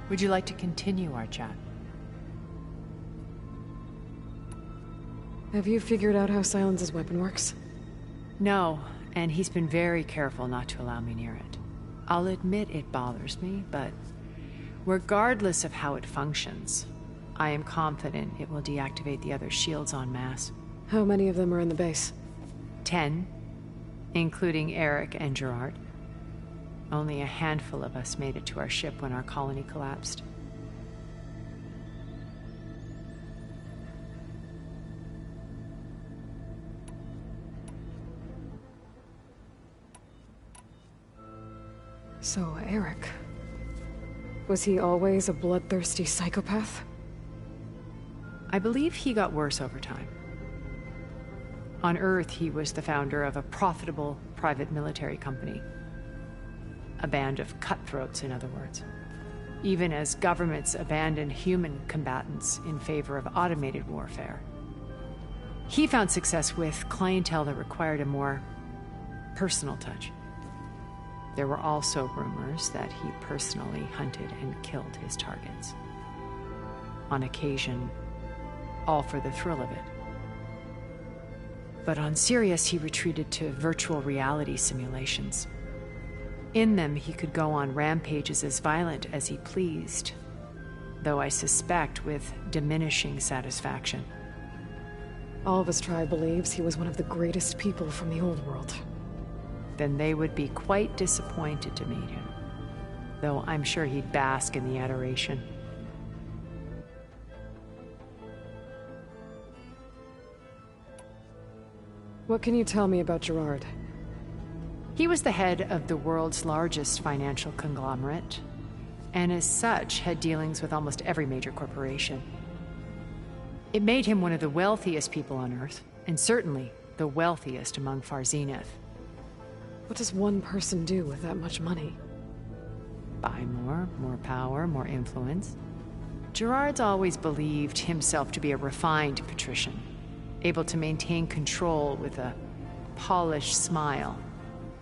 Would you like to continue our chat? Have you figured out how Silence's weapon works? No, and he's been very careful not to allow me near it. I'll admit it bothers me, but regardless of how it functions, I am confident it will deactivate the other shields en masse. How many of them are in the base? 10, including Eric and Gerard. Only a handful of us made it to our ship when our colony collapsed. So, Eric... was he always a bloodthirsty psychopath? I believe he got worse over time. On Earth, he was the founder of a profitable private military company. A band of cutthroats, in other words. Even as governments abandoned human combatants in favor of automated warfare. He found success with clientele that required a more personal touch. There were also rumors that he personally hunted and killed his targets. On occasion, all for the thrill of it. But on Sirius, he retreated to virtual reality simulations. In them, he could go on rampages as violent as he pleased, though I suspect with diminishing satisfaction. All of his tribe believes he was one of the greatest people from the old world. Then they would be quite disappointed to meet him, though I'm sure he'd bask in the adoration. What can you tell me about Gerard? He was the head of the world's largest financial conglomerate, and as such had dealings with almost every major corporation. It made him one of the wealthiest people on Earth, and certainly the wealthiest among Far Zenith. What does one person do with that much money? Buy more power, more influence. Gerard's always believed himself to be a refined patrician, able to maintain control with a polished smile.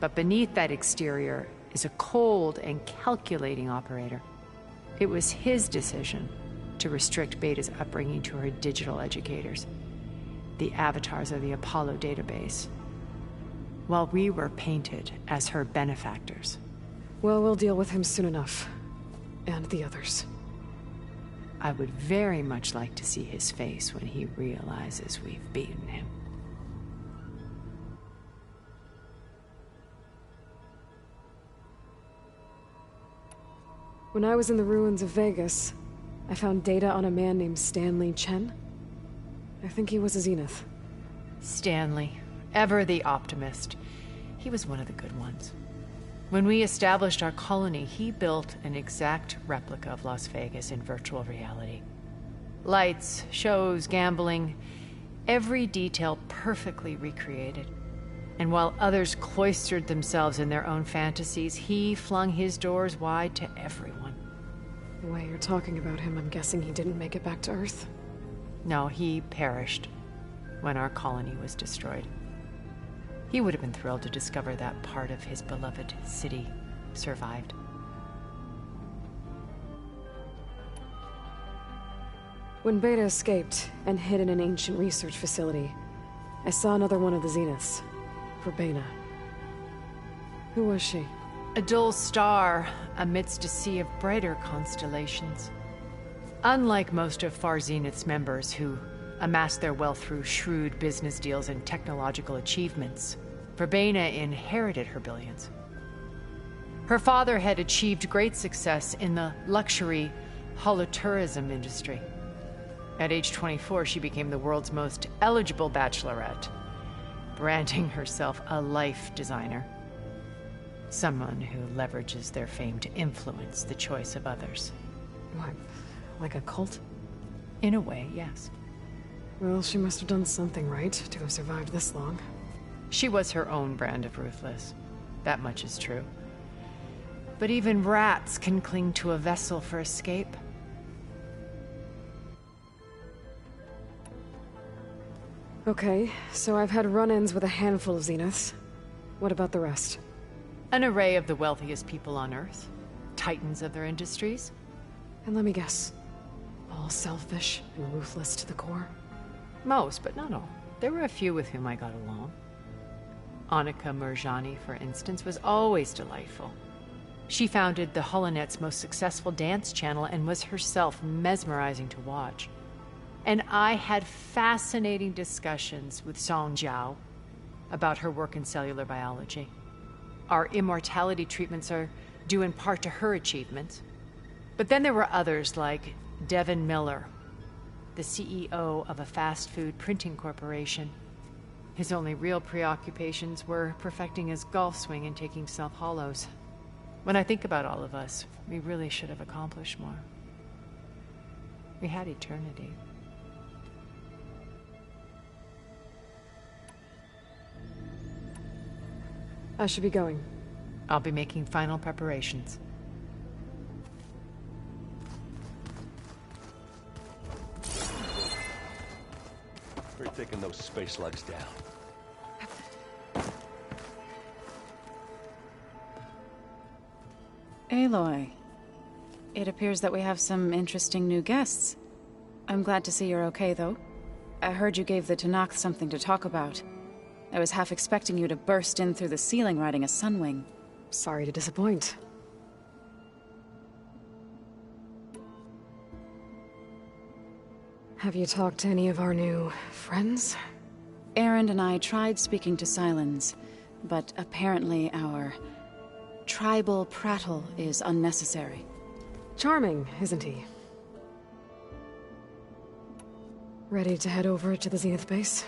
But beneath that exterior is a cold and calculating operator. It was his decision to restrict Beta's upbringing to her digital educators, the avatars of the Apollo database, while we were painted as her benefactors. Well, we'll deal with him soon enough. And the others. I would very much like to see his face when he realizes we've beaten him. When I was in the ruins of Vegas, I found data on a man named Stanley Chen. I think he was a Zenith. Stanley, ever the optimist. He was one of the good ones. When we established our colony, he built an exact replica of Las Vegas in virtual reality. Lights, shows, gambling, every detail perfectly recreated. And while others cloistered themselves in their own fantasies, he flung his doors wide to everyone. The way you're talking about him, I'm guessing he didn't make it back to Earth? No, he perished when our colony was destroyed. He would have been thrilled to discover that part of his beloved city survived. When Beta escaped and hid in an ancient research facility, I saw another one of the Zeniths, Verbena. Who was she? A dull star amidst a sea of brighter constellations. Unlike most of Far Zenith's members who amassed their wealth through shrewd business deals and technological achievements, Verbena inherited her billions. Her father had achieved great success in the luxury holotourism industry. At age 24, she became the world's most eligible bachelorette, branding herself a life designer. Someone who leverages their fame to influence the choice of others. What, like a cult? In a way, yes. Well, she must have done something right to have survived this long. She was her own brand of ruthless. That much is true. But even rats can cling to a vessel for escape. Okay, so I've had run-ins with a handful of Zeniths. What about the rest? An array of the wealthiest people on Earth. Titans of their industries. And let me guess, all selfish and ruthless to the core? Most, but not all. There were a few with whom I got along. Annika Murjani, for instance, was always delightful. She founded the Holonet's most successful dance channel and was herself mesmerizing to watch. And I had fascinating discussions with Song Jiao about her work in cellular biology. Our immortality treatments are due in part to her achievements. But then there were others like Devin Miller, the CEO of a fast food printing corporation. His only real preoccupations were perfecting his golf swing and taking self-hollows. When I think about all of us, we really should have accomplished more. We had eternity. I should be going. I'll be making final preparations. We're taking those space lugs down. Aloy, it appears that we have some interesting new guests. I'm glad to see you're okay, though. I heard you gave the Tanakh something to talk about. I was half expecting you to burst in through the ceiling riding a sunwing. Sorry to disappoint. Have you talked to any of our new friends? Erend and I tried speaking to Silence, but apparently our tribal prattle is unnecessary. Charming, isn't he? Ready to head over to the Zenith base?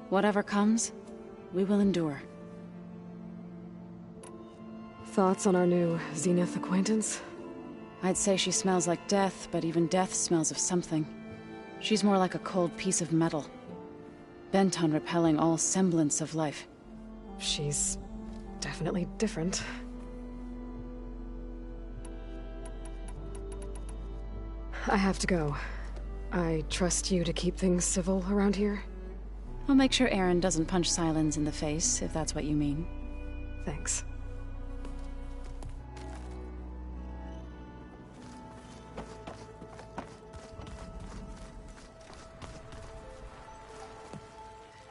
Whatever comes, we will endure. Thoughts on our new Zenith acquaintance? I'd say she smells like death, but even death smells of something. She's more like a cold piece of metal, bent on repelling all semblance of life. She's definitely different. I have to go. I trust you to keep things civil around here? I'll make sure Erend doesn't punch Silence in the face, if that's what you mean. Thanks.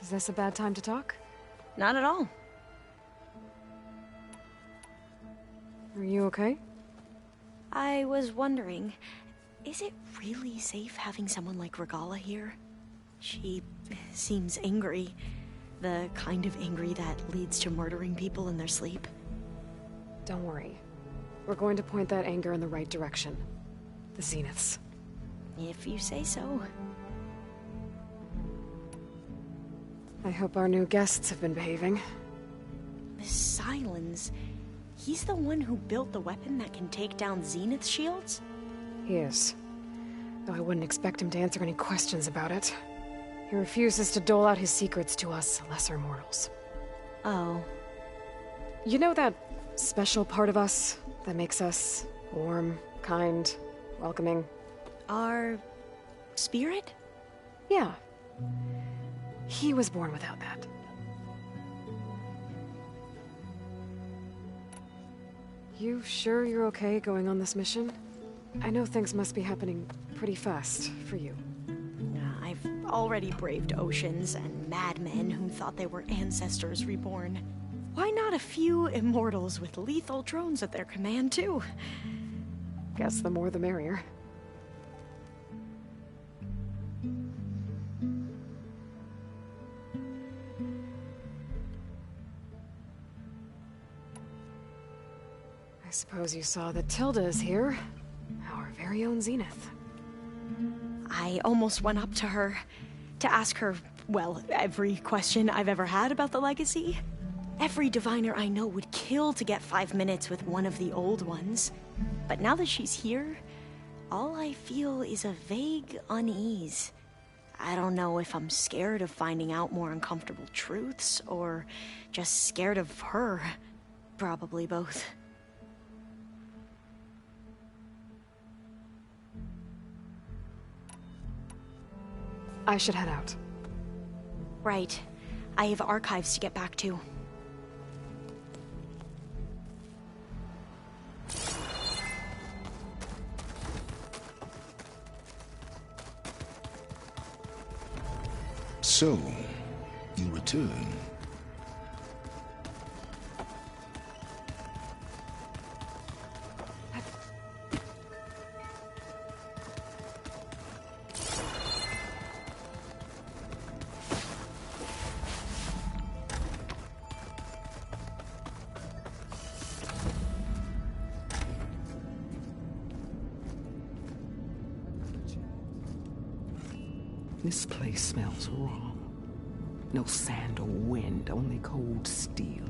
Is this a bad time to talk? Not at all. Are you okay? I was wondering, is it really safe having someone like Regala here? She seems angry. The kind of angry that leads to murdering people in their sleep. Don't worry. We're going to point that anger in the right direction. The Zeniths. If you say so. I hope our new guests have been behaving. This Silence, he's the one who built the weapon that can take down Zenith shields? He is. Though I wouldn't expect him to answer any questions about it. He refuses to dole out his secrets to us lesser mortals. Oh. You know that special part of us that makes us warm, kind, welcoming? Our spirit? Yeah. He was born without that. You sure you're okay going on this mission? I know things must be happening pretty fast for you. I've already braved oceans and madmen who thought they were ancestors reborn. Why not a few immortals with lethal drones at their command, too? Guess the more the merrier. I suppose you saw that Tilda is here. Our very own Zenith. I almost went up to her to ask her, well, every question I've ever had about the legacy. Every diviner I know would kill to get 5 minutes with one of the old ones. But now that she's here, all I feel is a vague unease. I don't know if I'm scared of finding out more uncomfortable truths, or just scared of her. Probably both. I should head out. Right. I have archives to get back to. So, you return. This place smells wrong. No sand or wind, only cold steel.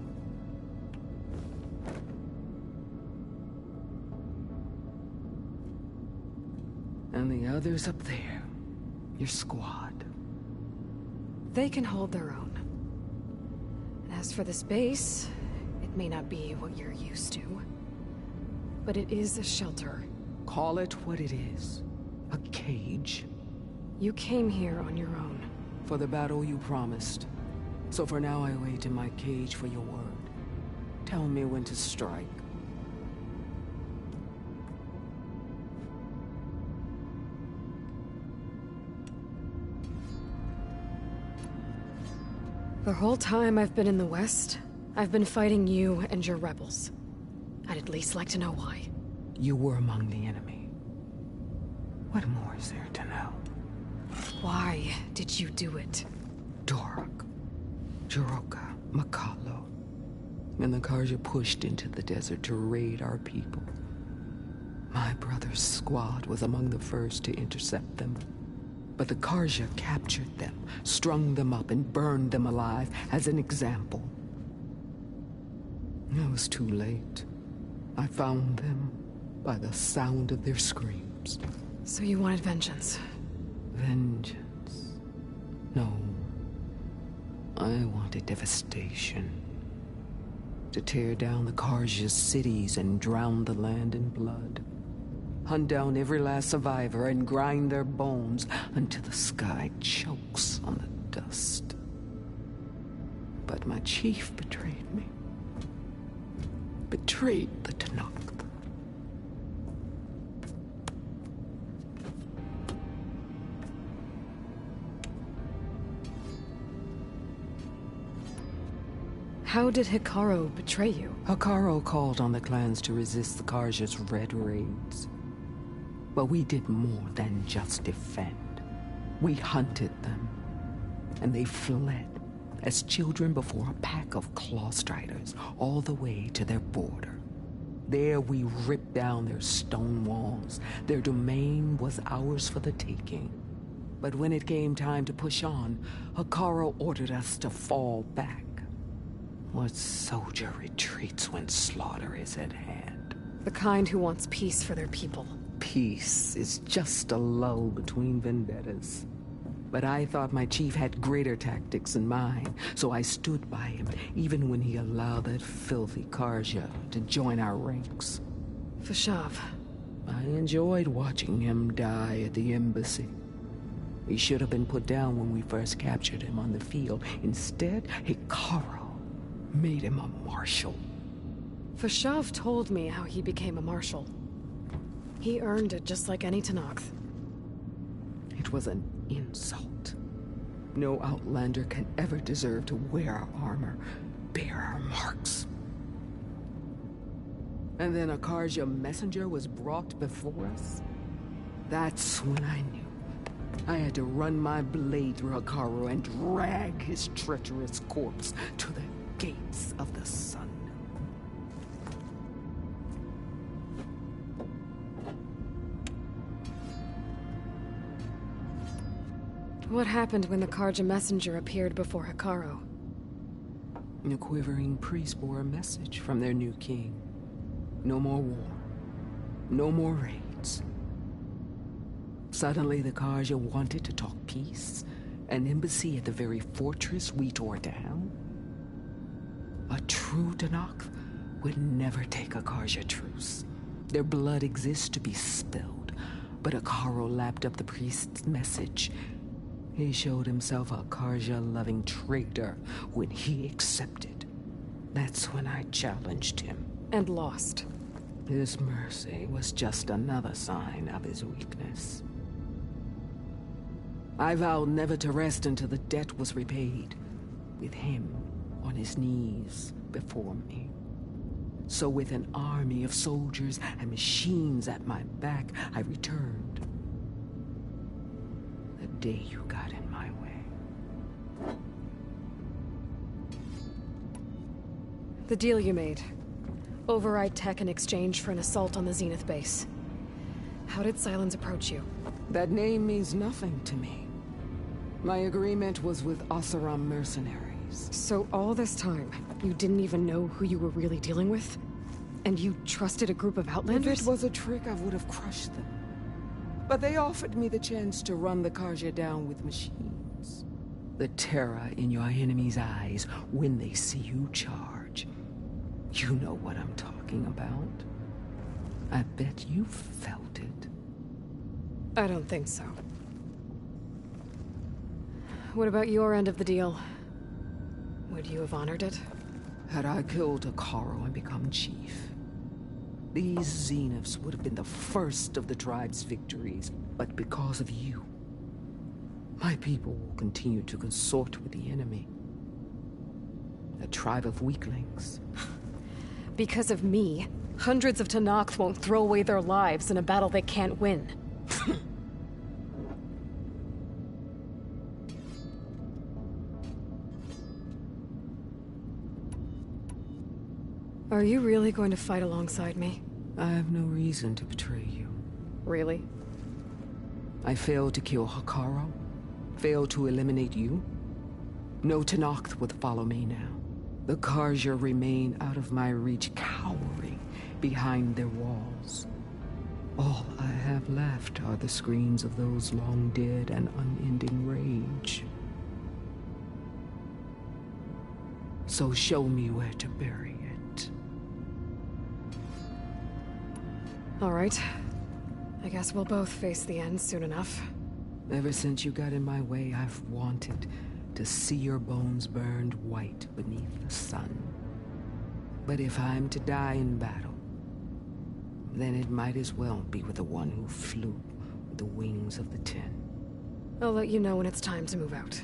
And the others up there, your squad. They can hold their own. And as for this base, it may not be what you're used to, but it is a shelter. Call it what it is. A cage. You came here on your own. For the battle you promised. So for now I wait in my cage for your word. Tell me when to strike. The whole time I've been in the West, I've been fighting you and your rebels. I'd at least like to know why. You were among the enemy. What more is there to know? Why did you do it? Dorak, Jiroka, Makalo, and the Karja pushed into the desert to raid our people. My brother's squad was among the first to intercept them. But the Karja captured them, strung them up, and burned them alive as an example. It was too late. I found them by the sound of their screams. So you wanted vengeance? Vengeance? No. I wanted devastation. To tear down the Karja's cities and drown the land in blood. Hunt down every last survivor and grind their bones until the sky chokes on the dust. But my chief betrayed me. Betrayed the Tanakh. How did Hikaru betray you? Hikaru called on the clans to resist the Karja's red raids. But we did more than just defend. We hunted them, and they fled as children before a pack of claw striders all the way to their border. There we ripped down their stone walls. Their domain was ours for the taking. But when it came time to push on, Hikaru ordered us to fall back. What soldier retreats when slaughter is at hand? The kind who wants peace for their people. Peace is just a lull between vendettas. But I thought my chief had greater tactics than mine, so I stood by him, even when he allowed that filthy Karja to join our ranks. Fashav. I enjoyed watching him die at the embassy. He should have been put down when we first captured him on the field. Instead, Hikaru made him a marshal. Fashav told me how he became a marshal. He earned it just like any Tanakh. It was an insult. No outlander can ever deserve to wear our armor, bear our marks. And then a Karja messenger was brought before us? That's when I knew. I had to run my blade through Hikaru and drag his treacherous corpse to the gates of the sun. What happened when the Karja messenger appeared before Hikaru? The quivering priest bore a message from their new king. No more war. No more raids. Suddenly the Karja wanted to talk peace. An embassy at the very fortress we tore down. A true Tanakh would never take a Karja truce. Their blood exists to be spilled. But Hikaru lapped up the priest's message. He showed himself a Karja-loving traitor when he accepted. That's when I challenged him. And lost. His mercy was just another sign of his weakness. I vowed never to rest until the debt was repaid, with him on his knees before me. So with an army of soldiers and machines at my back, I returned. The day you got in my way. The deal you made. Override tech in exchange for an assault on the Zenith base. How did Sylens approach you? That name means nothing to me. My agreement was with Oseram mercenaries. So all this time, you didn't even know who you were really dealing with? And you trusted a group of Outlanders? If it was a trick, I would have crushed them. But they offered me the chance to run the Karja down with machines. The terror in your enemy's eyes when they see you charge. You know what I'm talking about. I bet you felt it. I don't think so. What about your end of the deal? Would you have honored it? Had I killed Akaro and become chief, these Zeniths would have been the first of the tribe's victories. But because of you, my people will continue to consort with the enemy. A tribe of weaklings. Because of me, hundreds of Tenakth won't throw away their lives in a battle they can't win. Are you really going to fight alongside me? I have no reason to betray you. Really? I failed to kill Hakaro, failed to eliminate you. No Tenakth would follow me now. The Karja remain out of my reach, cowering behind their walls. All I have left are the screams of those long dead and unending rage. So show me where to bury it. All right. I guess we'll both face the end soon enough. Ever since you got in my way, I've wanted to see your bones burned white beneath the sun. But if I'm to die in battle, then it might as well be with the one who flew with the wings of the Ten. I'll let you know when it's time to move out.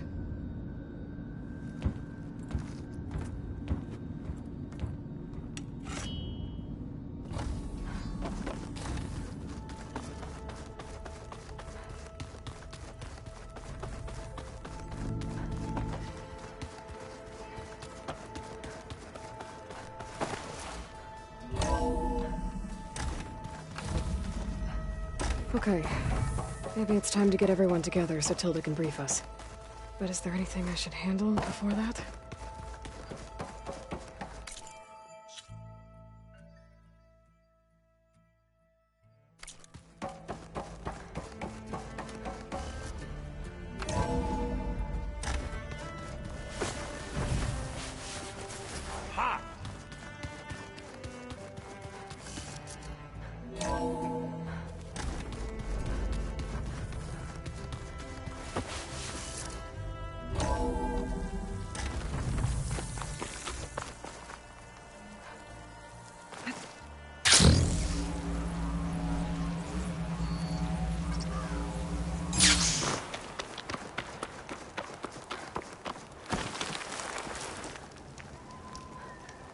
Okay. Maybe it's time to get everyone together so Tilda can brief us. But is there anything I should handle before that?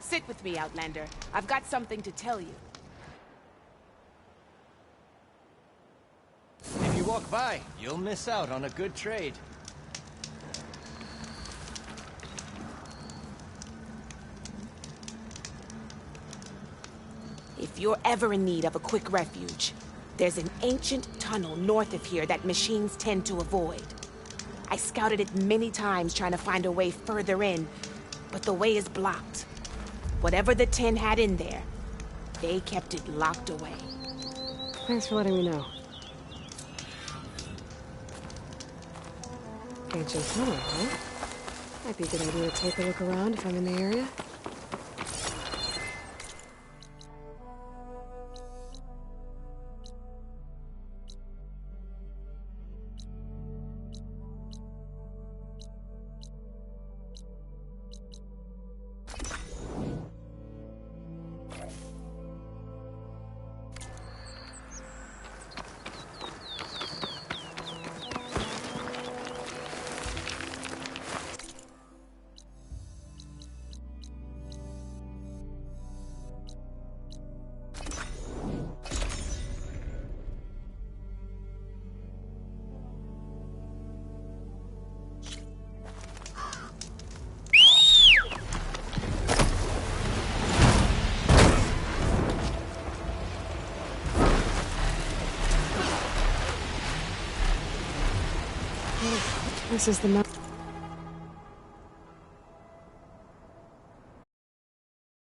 Sit with me, Outlander. I've got something to tell you. If you walk by, you'll miss out on a good trade. If you're ever in need of a quick refuge, there's an ancient tunnel north of here that machines tend to avoid. I scouted it many times trying to find a way further in, but the way is blocked. Whatever the Ten had in there, they kept it locked away. Thanks for letting me know. Ancient tunnel, huh? Might be a good idea to take a look around if I'm in the area. This is the